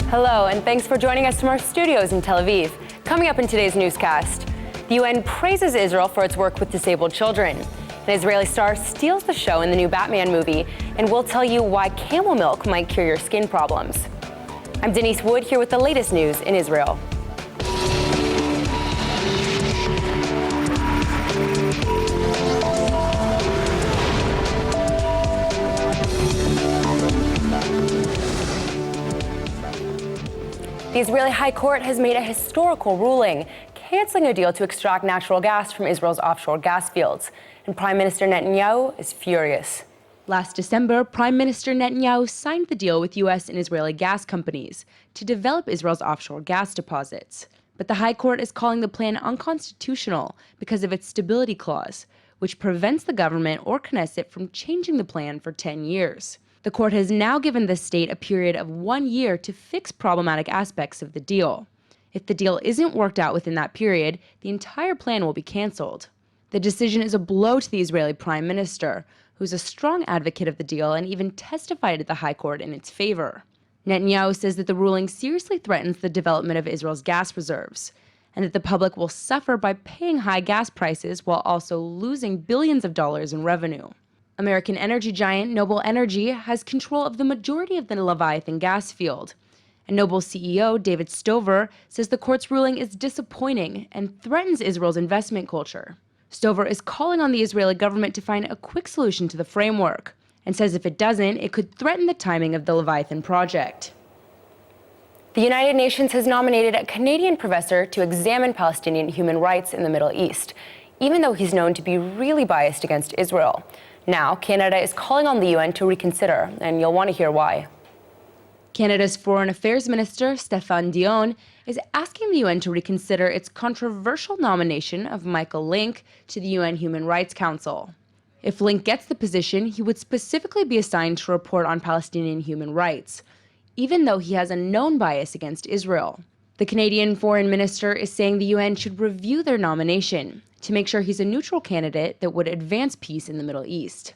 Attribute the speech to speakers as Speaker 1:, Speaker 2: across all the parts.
Speaker 1: Hello, and thanks for joining us from our studios in Tel Aviv. Coming up in today's newscast, the UN praises Israel for its work with disabled children. An Israeli star steals the show in the new Batman movie, and we'll tell you why camel milk might cure your skin problems. I'm Denise Wood here with the latest news in Israel. The Israeli High Court has made a historical ruling, canceling a deal to extract natural gas from Israel's offshore gas fields. And Prime Minister Netanyahu is furious.
Speaker 2: Last December, Prime Minister Netanyahu signed the deal with U.S. and Israeli gas companies to develop Israel's offshore gas deposits. But the High Court is calling the plan unconstitutional because of its stability clause, which prevents the government or Knesset from changing the plan for 10 years. The court has now given the state a period of 1 year to fix problematic aspects of the deal. If the deal isn't worked out within that period, the entire plan will be canceled. The decision is a blow to the Israeli Prime Minister, who's a strong advocate of the deal and even testified at the High Court in its favor. Netanyahu says that the ruling seriously threatens the development of Israel's gas reserves, and that the public will suffer by paying high gas prices while also losing billions of dollars in revenue. American energy giant Noble Energy has control of the majority of the Leviathan gas field. And Noble CEO David Stover says the court's ruling is disappointing and threatens Israel's investment culture. Stover is calling on the Israeli government to find a quick solution to the framework, and says if it doesn't, it could threaten the timing of the Leviathan project.
Speaker 1: The United Nations has nominated a Canadian professor to examine Palestinian human rights in the Middle East, even though he's known to be really biased against Israel. Now, Canada is calling on the UN to reconsider, and you'll want to hear why.
Speaker 2: Canada's Foreign Affairs Minister, Stéphane Dion, is asking the UN to reconsider its controversial nomination of Michael Lynk to the UN Human Rights Council. If Lynk gets the position, he would specifically be assigned to report on Palestinian human rights, even though he has a known bias against Israel. The Canadian Foreign Minister is saying the UN should review their nomination to make sure he's a neutral candidate that would advance peace in the Middle East.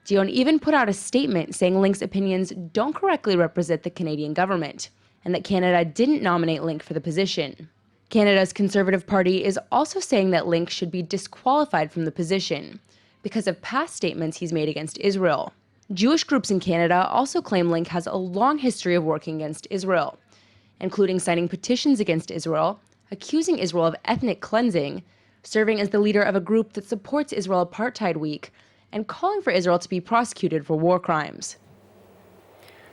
Speaker 2: Dion even put out a statement saying Link's opinions don't correctly represent the Canadian government, and that Canada didn't nominate Link for the position. Canada's Conservative Party is also saying that Link should be disqualified from the position because of past statements he's made against Israel. Jewish groups in Canada also claim Link has a long history of working against Israel, including signing petitions against Israel, accusing Israel of ethnic cleansing, serving as the leader of a group that supports Israel Apartheid Week, and calling for Israel to be prosecuted for war crimes.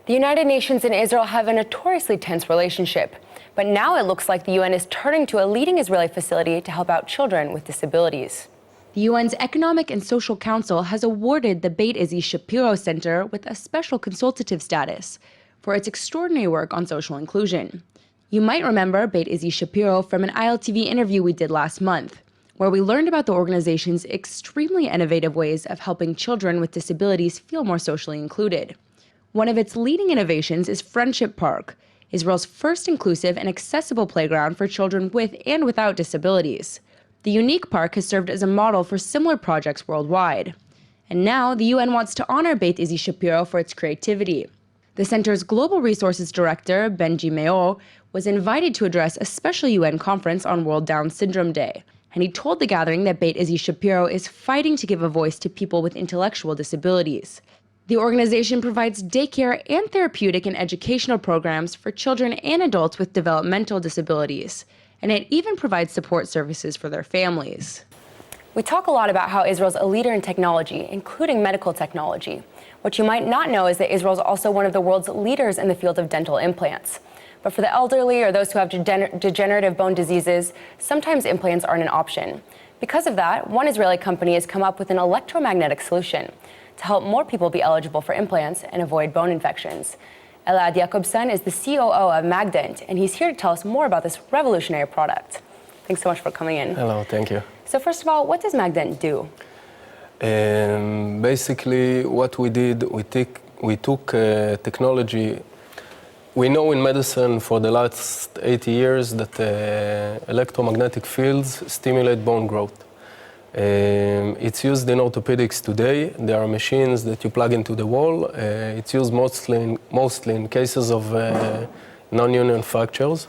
Speaker 1: The United Nations and Israel have a notoriously tense relationship, but now it looks like the UN is turning to a leading Israeli facility to help out children with disabilities.
Speaker 2: The UN's Economic and Social Council has awarded the BetaZ Shapiro Center with a special consultative status for its extraordinary work on social inclusion. You might remember BetaZ Shapiro from an ILTV interview we did last month, where we learned about the organization's extremely innovative ways of helping children with disabilities feel more socially included. One of its leading innovations is Friendship Park, Israel's first inclusive and accessible playground for children with and without disabilities. The unique park has served as a model for similar projects worldwide. And now the UN wants to honor BetaZ Shapiro for its creativity. The center's Global Resources Director, Benji Meo, was invited to address a special UN conference on World Down Syndrome Day, and he told the gathering that BetaZ Shapiro is fighting to give a voice to people with intellectual disabilities. The organization provides daycare and therapeutic and educational programs for children and adults with developmental disabilities, and it even provides support services for their families.
Speaker 1: We talk a lot about how Israel's a leader in technology, including medical technology. What you might not know is that Israel is also one of the world's leaders in the field of dental implants. But for the elderly or those who have degenerative bone diseases, sometimes implants aren't an option. Because of that, one Israeli company has come up with an electromagnetic solution to help more people be eligible for implants and avoid bone infections. Elad Jacobson is the COO of MagDent, and he's here to tell us more about this revolutionary product. Thanks so much for coming in.
Speaker 3: Hello, thank you.
Speaker 1: So first of all, what does MagDent do?
Speaker 3: Basically, what we did, we took technology. We know in medicine for the last 80 years that electromagnetic fields stimulate bone growth. It's used in orthopedics today. There are machines that you plug into the wall. It's used mostly in cases of non-union fractures.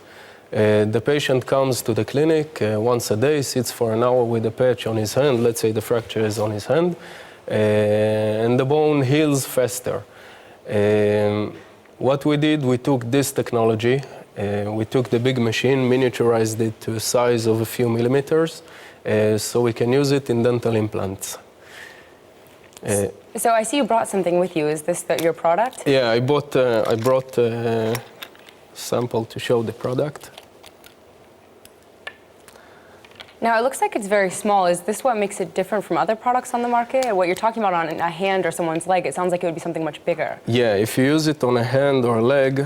Speaker 3: The patient comes to the clinic once a day, sits for an hour with a patch on his hand. Let's say the fracture is on his hand, and the bone heals faster. What we did, we took this technology, we took the big machine, miniaturized it to a size of a few millimeters, so we can use it in dental implants.
Speaker 1: So I see you brought something with you. Is this your product?
Speaker 3: Yeah, I brought a sample to show the product.
Speaker 1: Now, it looks like it's very small. Is this what makes it different from other products on the market? What you're talking about on a hand or someone's leg, it sounds like it would be something much bigger.
Speaker 3: Yeah, if you use it on a hand or a leg,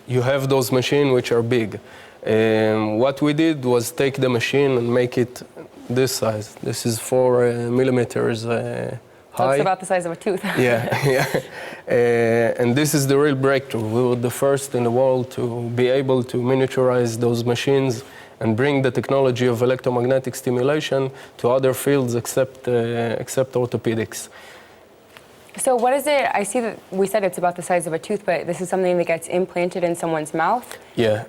Speaker 3: you have those machines which are big. What we did was take the machine and make it this size. This is 4 millimeters high.
Speaker 1: So it's about the size of a tooth.
Speaker 3: Yeah. And this is the real breakthrough. We were the first in the world to be able to miniaturize those machines and bring the technology of electromagnetic stimulation to other fields except orthopedics.
Speaker 1: So what is it? I see that we said it's about the size of a tooth, but this is something that gets implanted in someone's mouth?
Speaker 3: Yeah,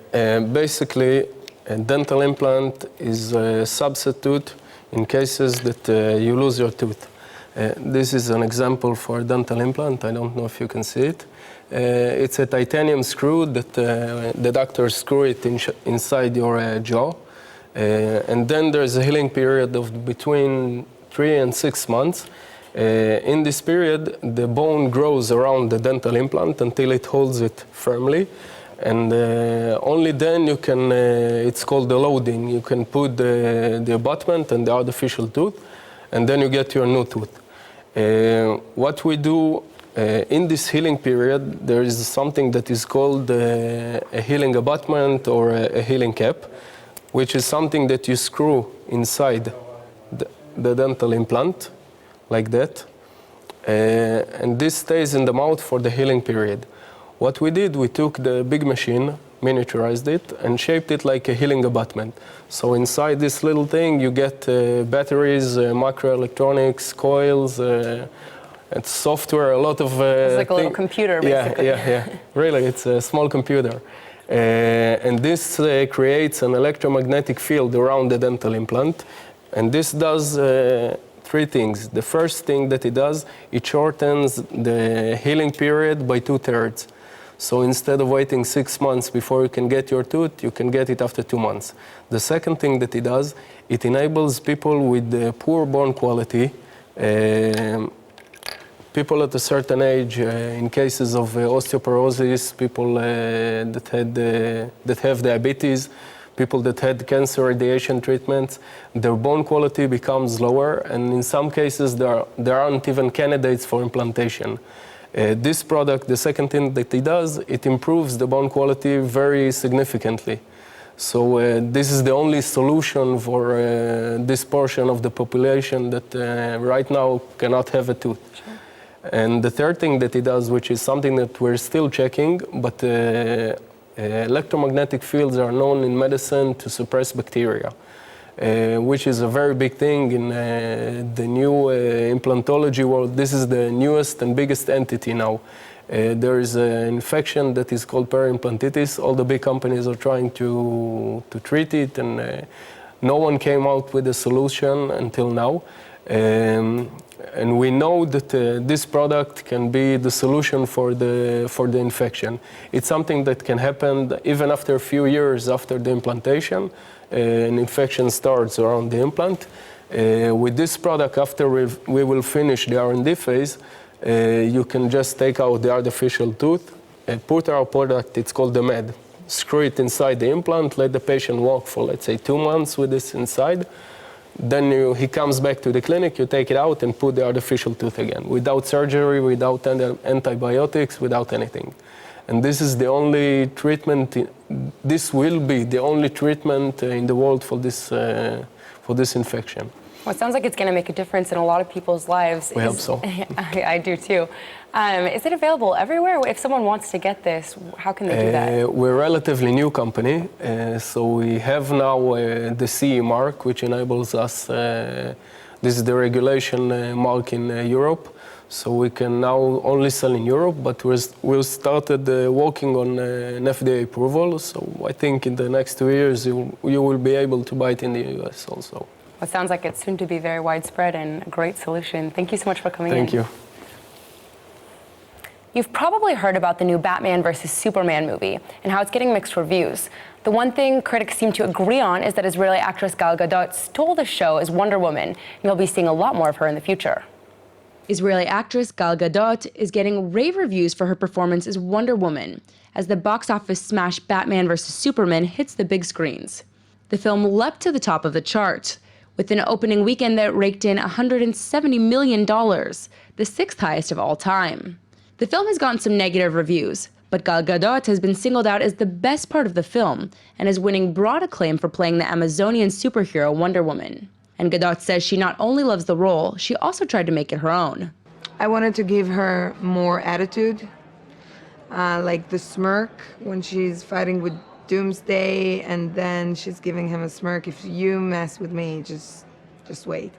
Speaker 3: basically a dental implant is a substitute in cases that you lose your tooth. This is an example for a dental implant. I don't know if you can see it. It's a titanium screw that the doctors screw it inside your jaw. And then there's a healing period of between 3 and 6 months. In this period, the bone grows around the dental implant until it holds it firmly. And only then you can, it's called the loading. You can put the abutment and the artificial tooth, and then you get your new tooth. What we do in this healing period, there is something that is called a healing abutment or a healing cap, which is something that you screw inside the dental implant, like that. And this stays in the mouth for the healing period. What we did, we took the big machine, miniaturized it, and shaped it like a healing abutment. So inside this little thing, you get batteries, microelectronics, coils, and software, a lot of
Speaker 1: it's like a little computer, basically.
Speaker 3: Yeah. Really, it's a small computer. And this creates an electromagnetic field around the dental implant. And this does 3 things. The first thing that it does, it shortens the healing period by 2/3. So instead of waiting 6 months before you can get your tooth, you can get it after 2 months. The second thing that it does, it enables people with poor bone quality, people at a certain age, in cases of osteoporosis, people that have diabetes, people that had cancer radiation treatments, their bone quality becomes lower, and in some cases there aren't even candidates for implantation. This product, the second thing that it does, it improves the bone quality very significantly. So this is the only solution for this portion of the population that right now cannot have a tooth. Sure. And the third thing that it does, which is something that we're still checking, but electromagnetic fields are known in medicine to suppress bacteria, which is a very big thing in the new implantology world. This is the newest and biggest entity now. There is an infection that is called periimplantitis. All the big companies are trying to treat it, and no one came out with a solution until now. And we know that this product can be the solution for the infection. It's something that can happen even after a few years after the implantation. An infection starts around the implant. With this product, after we will finish the R&D phase, you can just take out the artificial tooth, put our product, it's called the MED, screw it inside the implant, let the patient walk for, let's say, 2 months with this inside. Then he comes back to the clinic, you take it out and put the artificial tooth again, without surgery, without antibiotics, without anything. And this is the only treatment, this will be the only treatment in the world for this infection.
Speaker 1: Well, it sounds like it's going to make a difference in a lot of people's lives.
Speaker 3: We hope so.
Speaker 1: I do too. Is it available everywhere? If someone wants to get this, how can they do that?
Speaker 3: We're a relatively new company, so we have now the CE mark, which enables us, this is the regulation mark in Europe, So we can now only sell in Europe, but we started working on an FDA approval. So I think in the next 2 years, you will be able to buy it in the US also.
Speaker 1: Well, it sounds like it's soon to be very widespread and a great solution. Thank you so much for coming in.
Speaker 3: Thank you.
Speaker 1: You've probably heard about the new Batman versus Superman movie and how it's getting mixed reviews. The one thing critics seem to agree on is that Israeli actress Gal Gadot stole the show as Wonder Woman, and you'll be seeing a lot more of her in the future.
Speaker 2: Israeli actress Gal Gadot is getting rave reviews for her performance as Wonder Woman, as the box office smash Batman vs. Superman hits the big screens. The film leapt to the top of the charts, with an opening weekend that raked in $170 million, the sixth highest of all time. The film has gotten some negative reviews, but Gal Gadot has been singled out as the best part of the film and is winning broad acclaim for playing the Amazonian superhero Wonder Woman. And Gadot says she not only loves the role, she also tried to make it her own.
Speaker 4: I wanted to give her more attitude, like the smirk when she's fighting with Doomsday, and then she's giving him a smirk. If you mess with me, just wait.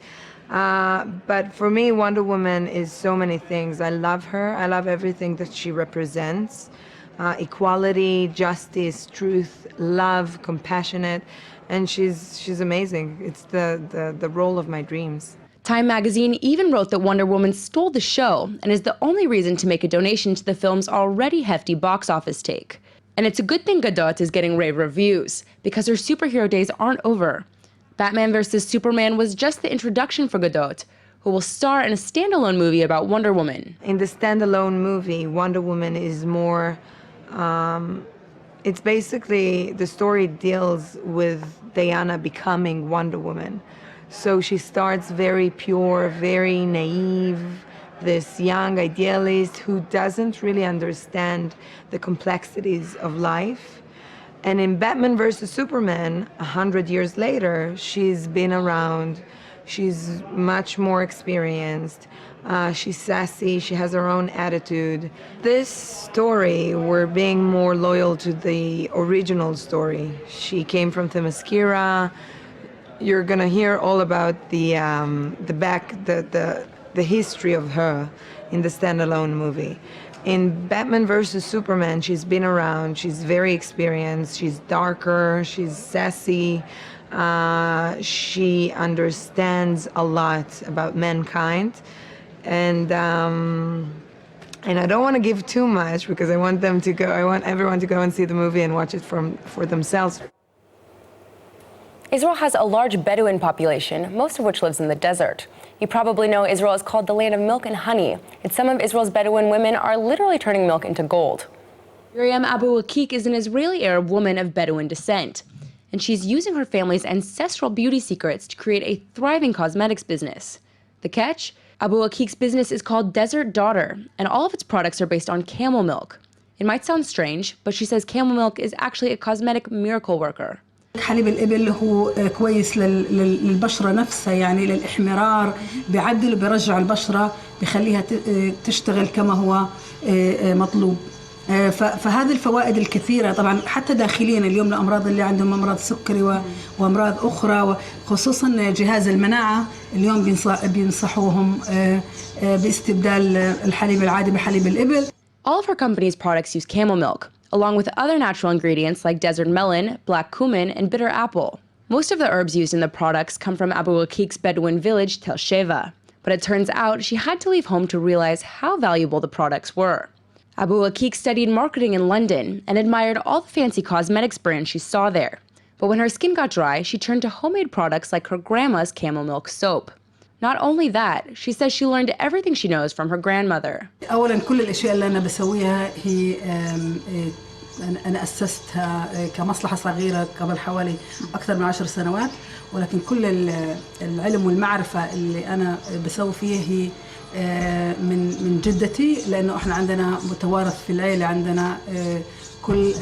Speaker 4: But for me, Wonder Woman is so many things. I love her. I love everything that she represents. Equality, justice, truth, love, compassionate, and she's amazing. It's the role of my dreams.
Speaker 2: Time magazine even wrote that Wonder Woman stole the show and is the only reason to make a donation to the film's already hefty box office take. And it's a good thing Gadot is getting rave reviews, because her superhero days aren't over. Batman vs. Superman was just the introduction for Gadot, who will star in a standalone movie about Wonder Woman.
Speaker 4: In the standalone movie, Wonder Woman is more, it's basically, the story deals with Diana becoming Wonder Woman. So she starts very pure, very naive, this young idealist who doesn't really understand the complexities of life. And in Batman vs. Superman, 100 years later, she's been around, she's much more experienced, she's sassy, she has her own attitude. This story, we're being more loyal to the original story. She came from Themyscira. You're gonna hear all about the history of her in the standalone movie. In Batman vs. Superman, she's been around, she's very experienced, she's darker, she's sassy, she understands a lot about mankind. And I don't want to give too much because I want everyone to go and see the movie and watch it for themselves.
Speaker 1: Israel has a large Bedouin population, most of which lives in the desert. You probably know Israel is called the land of milk and honey, and some of Israel's Bedouin women are literally turning milk into gold.
Speaker 2: Miriam Abu Akik is an Israeli Arab woman of Bedouin descent, and she's using her family's ancestral beauty secrets to create a thriving cosmetics business. The catch? Abu Akik's business is called Desert Daughter, and all of its products are based on camel milk. It might sound strange, but she says camel milk is actually a cosmetic miracle worker.
Speaker 5: حليب الإبل هو كويس للبشرة نفسها، يعني للإحمرار، بيعدل وبيرجع البشرة، بيخليها تشتغل كما هو مطلوب. فهذه الفوائد الكثيرة طبعا حتى داخليا اليوم لأمراض اللي عندهم أمراض سكري وأمراض أخرى، وخصوصا جهاز المناعة اليوم بينصحوهم باستبدال الحليب العادي بحليب الإبل.
Speaker 2: All of her company's products use camel milk, along with other natural ingredients like desert melon, black cumin, and bitter apple. Most of the herbs used in the products come from Abu Akik's Bedouin village, Tel Sheva. But it turns out she had to leave home to realize how valuable the products were. Abu Akik studied marketing in London and admired all the fancy cosmetics brands she saw there. But when her skin got dry, she turned to homemade products like her grandma's camel milk soap. Not only that, she says she learned everything she knows from her grandmother.
Speaker 5: أولاً كل الأشياء اللي أنا بسويها هي أنا أسستها كمصلحة صغيرة قبل حوالي أكثر من 10 سنوات، ولكن كل العلم والمعرفة اللي أنا بسوي فيها هي من جدتي، لأنه إحنا عندنا متوارث في العيلة، عندنا كل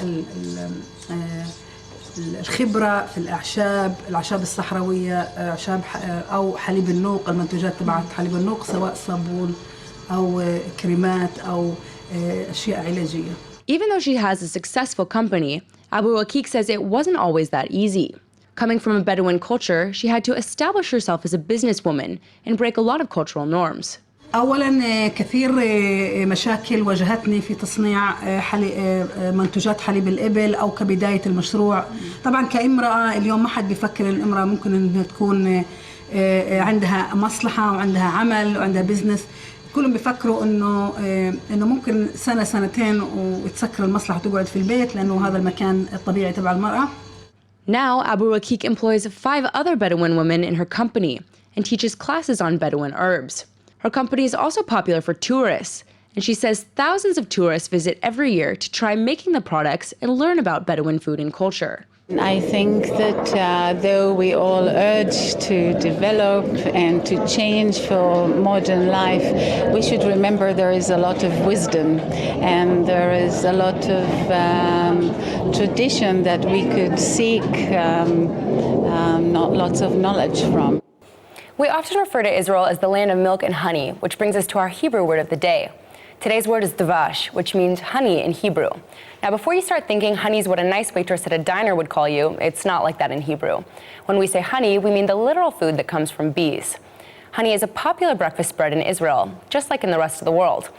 Speaker 5: الخبرة في الأعشاب الصحراوية، أعشاب أو حليب النوق، المنتوجات تبعت حليب النوق، سواء صابون أو كريمات أو أشياء علاجية.
Speaker 2: Even though she has a successful company, Abu Akik says it wasn't always that easy. Coming from a Bedouin culture, she had to establish herself as a businesswoman and break a lot of cultural norms.
Speaker 5: أولاً كثير مشاكل واجهتني في تصنيع منتجات حليب الإبل أو كبداية المشروع. طبعاً كامرأة اليوم ما حد بيفكر الامرأة ممكن أنها تكون عندها مصلحة وعندها عمل وعندها بيزنس. كلهم بيفكروا إنه ممكن سنة سنتين وتسكر المصلحة وتقعد في البيت لأنه هذا المكان الطبيعي تبع المرأة.
Speaker 2: Now, Abu Rakik employs 5 other Bedouin women in her company and teaches classes on Bedouin herbs. Her company is also popular for tourists, and she says thousands of tourists visit every year to try making the products and learn about Bedouin food and culture.
Speaker 6: I think that though we all urge to develop and to change for modern life, we should remember there is a lot of wisdom and there is a lot of tradition that we could seek not lots of knowledge from.
Speaker 1: We often refer to Israel as the land of milk and honey, which brings us to our Hebrew word of the day. Today's word is davash, which means honey in Hebrew. Now, before you start thinking honey is what a nice waitress at a diner would call you, it's not like that in Hebrew. When we say honey, we mean the literal food that comes from bees. Honey is a popular breakfast spread in Israel, just like in the rest of the world.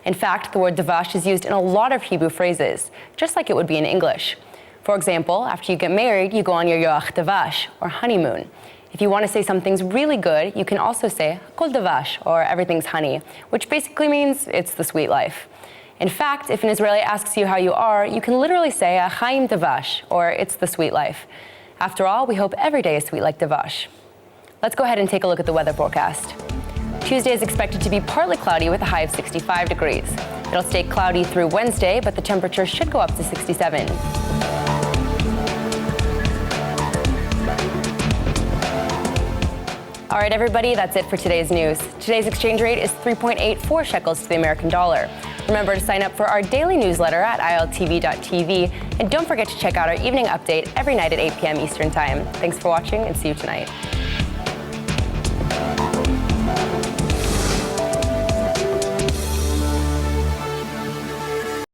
Speaker 1: In fact, the word davash is used in a lot of Hebrew phrases, just like it would be in English. For example, after you get married, you go on your yoach davash, or honeymoon. If you want to say something's really good, you can also say kol davash, or everything's honey, which basically means it's the sweet life. In fact, if an Israeli asks you how you are, you can literally say chaim davash, or it's the sweet life. After all, we hope every day is sweet like davash. Let's go ahead and take a look at the weather forecast. Tuesday is expected to be partly cloudy with a high of 65 degrees. It'll stay cloudy through Wednesday, but the temperature should go up to 67. All right, everybody, that's it for today's news. Today's exchange rate is 3.84 shekels to the American dollar. Remember to sign up for our daily newsletter at iltv.tv, and don't forget to check out our evening update every night at 8 p.m. Eastern Time. Thanks for watching, and see you tonight.